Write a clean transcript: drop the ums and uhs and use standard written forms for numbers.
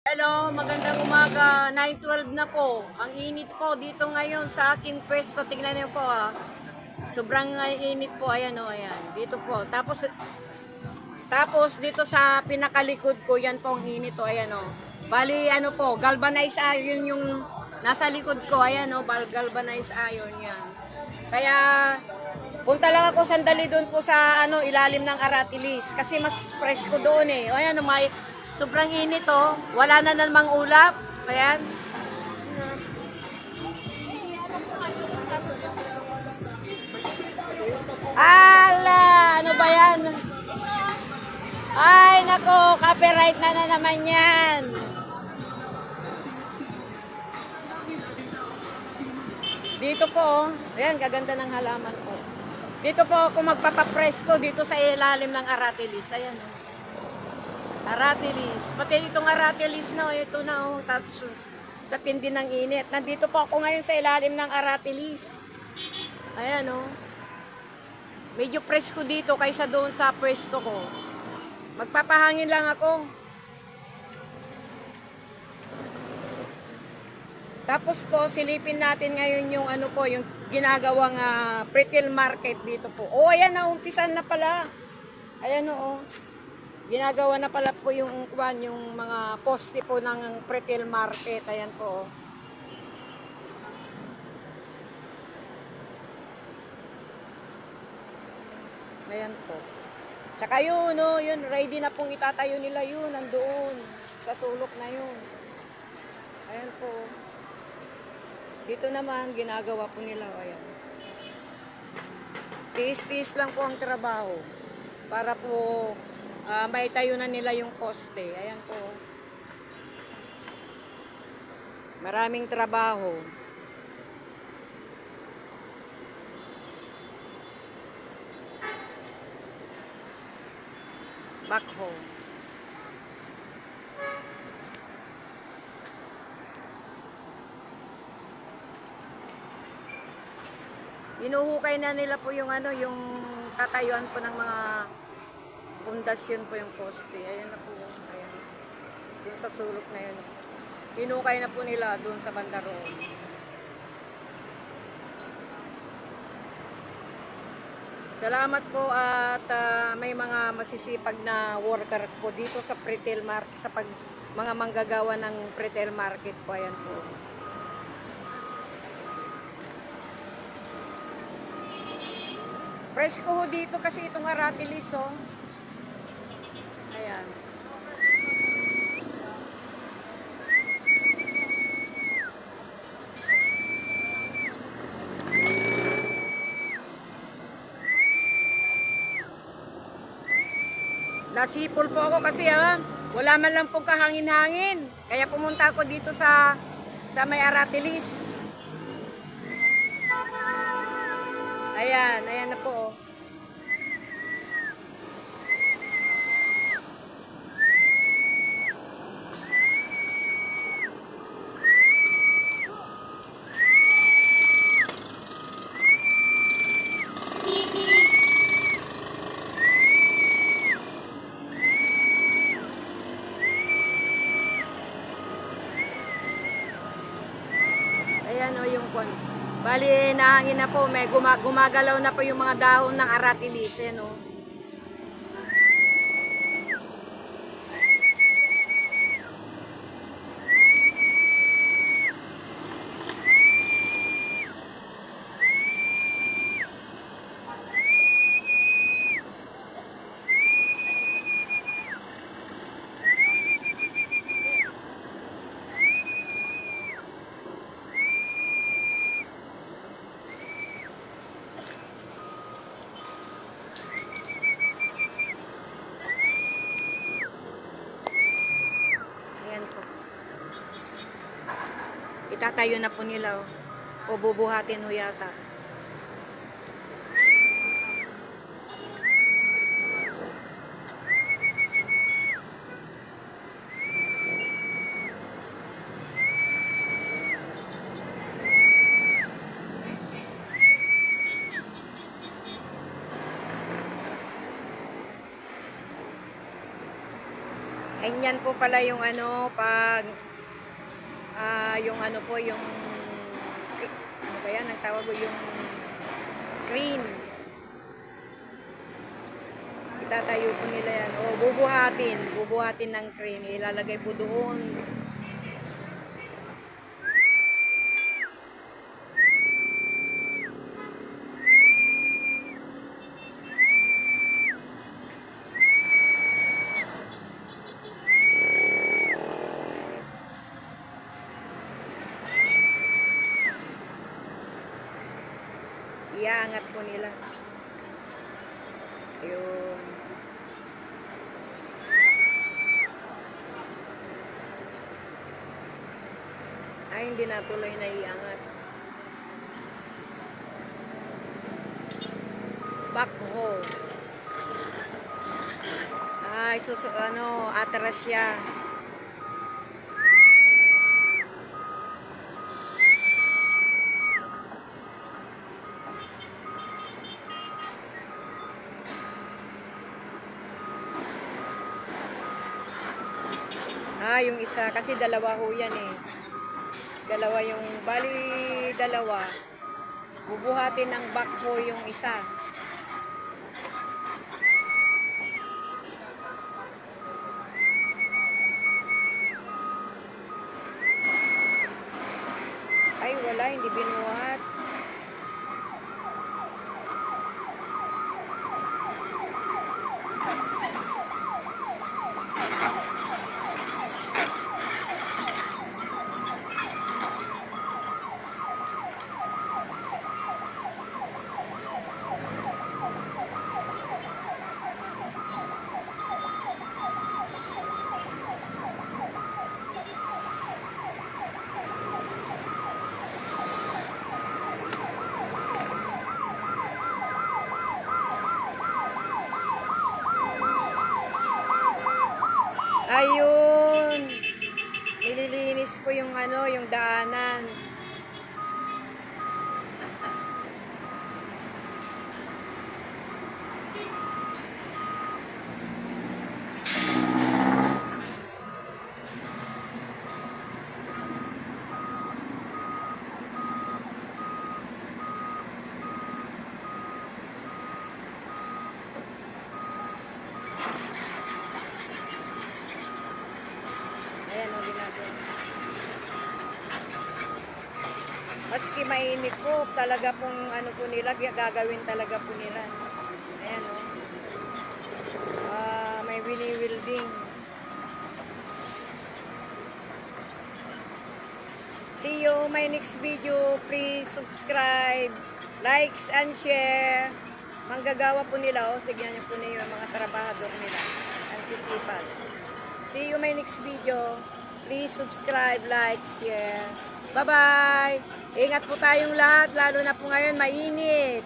Hello, magandang umaga. 9:12 na po. Ang init po dito ngayon sa aking pwesto. Tingnan niyo po Sobrang init po. Ayan ayan. Dito po. Tapos dito sa pinakalikod ko, yan po ang init Ayan Bali po, galvanized iron yung nasa likod ko. Ayan galvanized iron yan. Kaya punta lang ako sandali doon po sa ilalim ng Aratilis kasi mas presko doon Ayan may sobrang init Wala na namang ulap. Ayan. Ala, ano ba yan? Ay, nako, copyright na naman yan. Dito po, ayan, gaganda ng halaman po. Dito po ako magpapapresko dito sa ilalim ng Aratilis. Ayan Aratilis. Pati itong Aratilis ito na sa tindi ng init. Nandito po ako ngayon sa ilalim ng Aratilis. Ayan Medyo presko dito kaysa doon sa pwesto ko. Magpapahangin lang ako. Tapos po silipin natin ngayon yung yung ginagawang retail market dito po. Ayan umpisan na pala. Ayan Ginagawa na pala po yung mga poste po ng retail market. Ayan po. Ayan po. Tsaka yun ready na pong itatayo nila yun, nandoon, sa sulok na yun. Ayan po. Dito naman, ginagawa po nila, ayan. Tiis-tiis lang po ang trabaho. Para po, maitayo na nila yung poste. Ayan po. Maraming trabaho. Backhoe. Inuhukay na nila po yung yung tatayuan po ng mga pundasyon po yung poste. Ayan na po. Ayan. Doon sa sulok na yun. Hinukay na po nila doon sa banda roon. Salamat po at may mga masisipag na worker po dito sa retail market, sa mga manggagawa ng retail market po. Ayan po. Presko ho dito kasi itong Aratilis Ayan. Nasipol po ako kasi wala man lang pong kahangin-hangin. Kaya pumunta ako dito sa may Aratilis. Ayan na po. Ayan yung Bali, nahangin na po. May gumagalaw na po yung mga dahon ng Aratilis. Ayan po. Itatayo na po nila o bubuhatin yata. Ganyan po pala yung ano, pag, yung ano po, yung, ano ba yan, ang tawag ko, yung crane. Itatayo po nila yan. O, bubuhatin ng crane. Ilalagay po doon. Iaangat po nila. Ayun. Ay, hindi natuloy na iangat. Backhoe. Ay, atras siya. Yung isa, kasi dalawa ho yan eh. Dalawa yung, dalawa. Bubuhatin ng backhoe yung isa. Ay, wala, hindi binuhat. Ayun. Nililinis po yung ano, yung daanan. Ayan o, ginagawa. Maski mainit po, talaga pong ano po nila, gagawin talaga po nila. Ayan o. May wini-wielding. See you my next video. Please subscribe, likes and share. Manggagawa po nila, tignan niyo po niyo yung mga trabahador nila. Ang sisipag. See you my next video. Please subscribe, like, share. Bye-bye! Ingat po tayong lahat, lalo na po ngayon mainit.